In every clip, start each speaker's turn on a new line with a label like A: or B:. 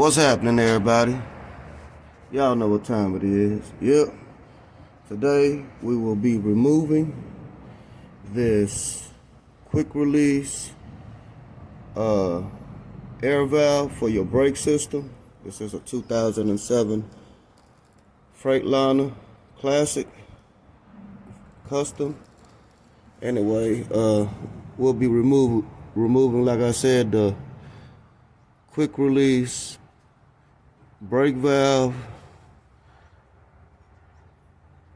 A: What's happening, everybody? Y'all know what time it is. Yep. Today we will be removing this quick release air valve for your brake system. This is a 2007 Freightliner Classic Custom. Anyway, we'll be removing, like I said, the quick release brake valve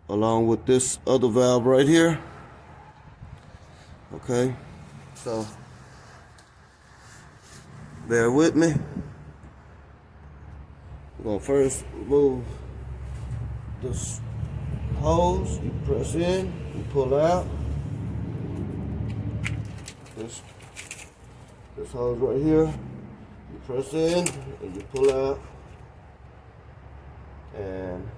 A: along with this other valve right here. Okay, so bear with me. We're gonna first remove this hose. You press in, you pull out. This hose right here, you press in and you pull out, and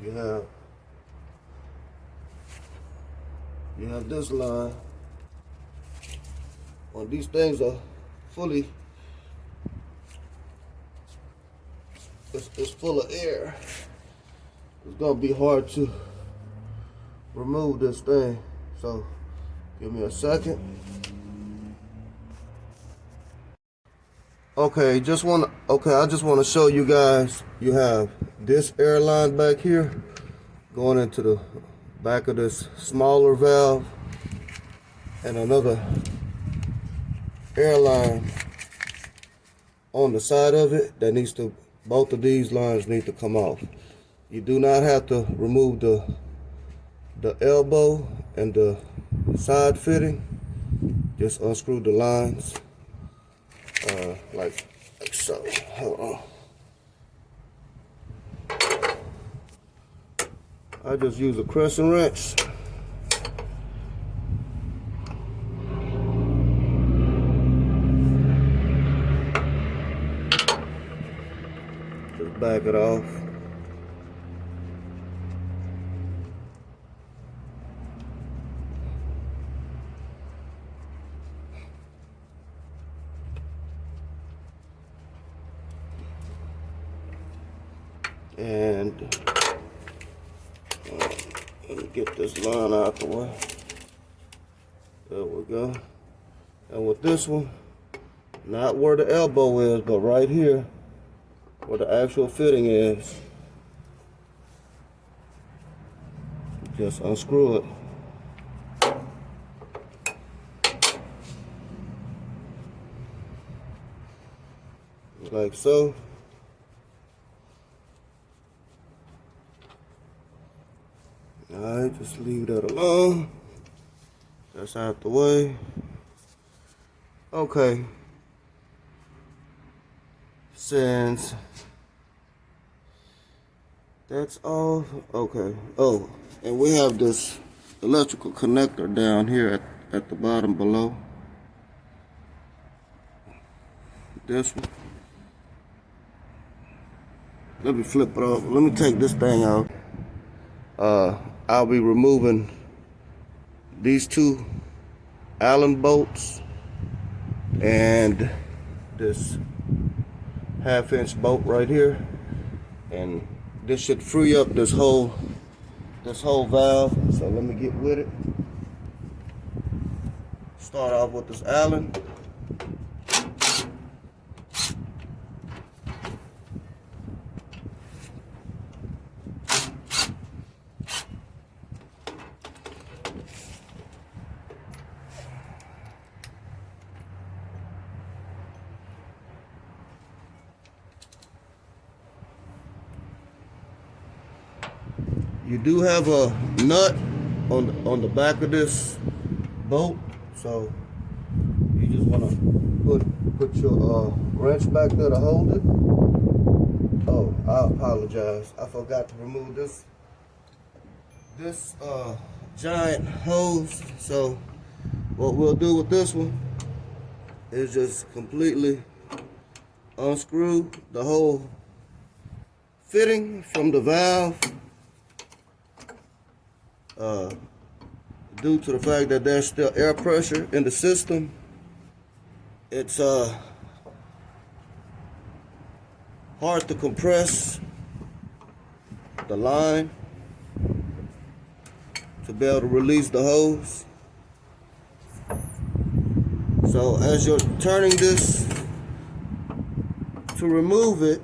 A: you have this line. When these things are fully, it's full of air, it's gonna be hard to remove this thing. So give me a second. Okay, I just want to show you guys. You have this air line back here going into the back of this smaller valve, and another air line on the side of it that needs to, both of these lines need to come off. You do not have to remove the elbow and the side fitting. Just unscrew the lines like so. Hold on. I just use a crescent wrench. Just back it off. And let me get this line out the way. There we go. And with this one, not where the elbow is, but right here, where the actual fitting is, just unscrew it. Like so. Alright, just leave that alone. That's out the way. Okay. Since that's all, okay. Oh, and we have this electrical connector down here at the bottom below. This one. Let me flip it off. Let me take this thing out. I'll be removing these two Allen bolts and this 1/2-inch bolt right here, and this should free up this whole valve. So let me get with it. Start off with this Allen. You do have a nut on the back of this bolt, so you just want to put your wrench back there to hold it. Oh, I apologize. I forgot to remove this giant hose. So what we'll do with this one is just completely unscrew the whole fitting from the valve. Due to the fact that there's still air pressure in the system, it's hard to compress the line to be able to release the hose. So as you're turning this to remove it,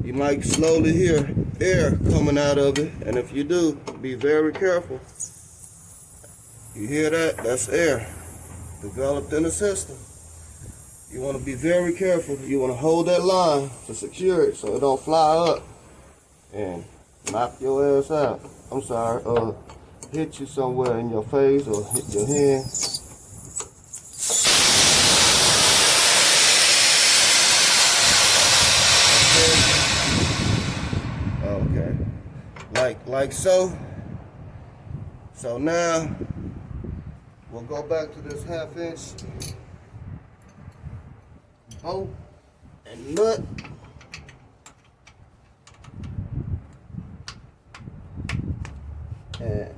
A: you might slowly hear air coming out of it, and if you do, be very careful. You hear that? That's air developed in the system. You want to be very careful. You want to hold that line to secure it so it don't fly up and knock your ass out. I'm sorry, hit you somewhere in your face or hit your hand. Okay. Like so. So now we'll go back to this 1/2 inch bolt and nut. And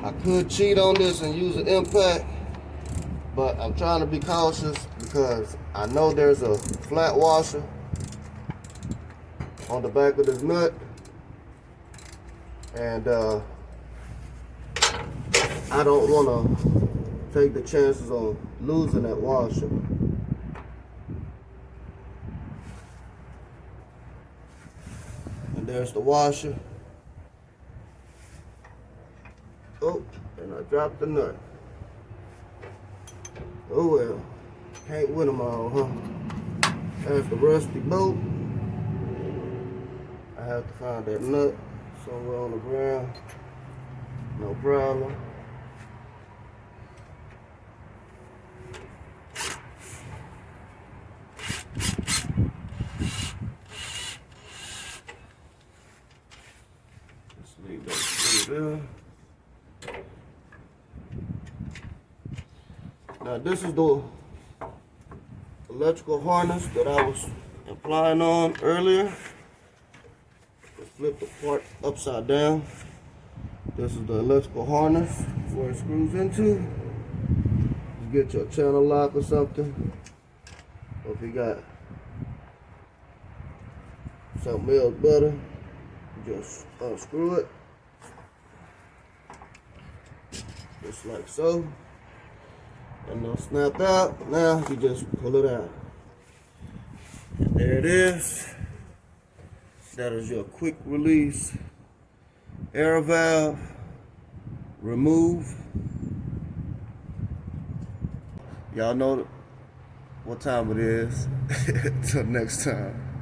A: I could cheat on this and use an impact, but I'm trying to be cautious because I know there's a flat washer on the back of this nut, and I don't want to take the chances on losing that washer. And there's the washer. Oh, and I dropped the nut. Oh well, can't win them all, huh? There's the rusty bolt. I have to find that nut somewhere on the ground. No problem. Just leave that through there. Now this is the electrical harness that I was applying on earlier. Let's flip the part upside down. This is the electrical harness where it screws into. You get your channel lock or something. Or if you got something else better, just unscrew it. Just like so. And they'll snap out. Now you just pull it out. And there it is. That is your quick release air valve. Remove. Y'all know what time it is. Till next time.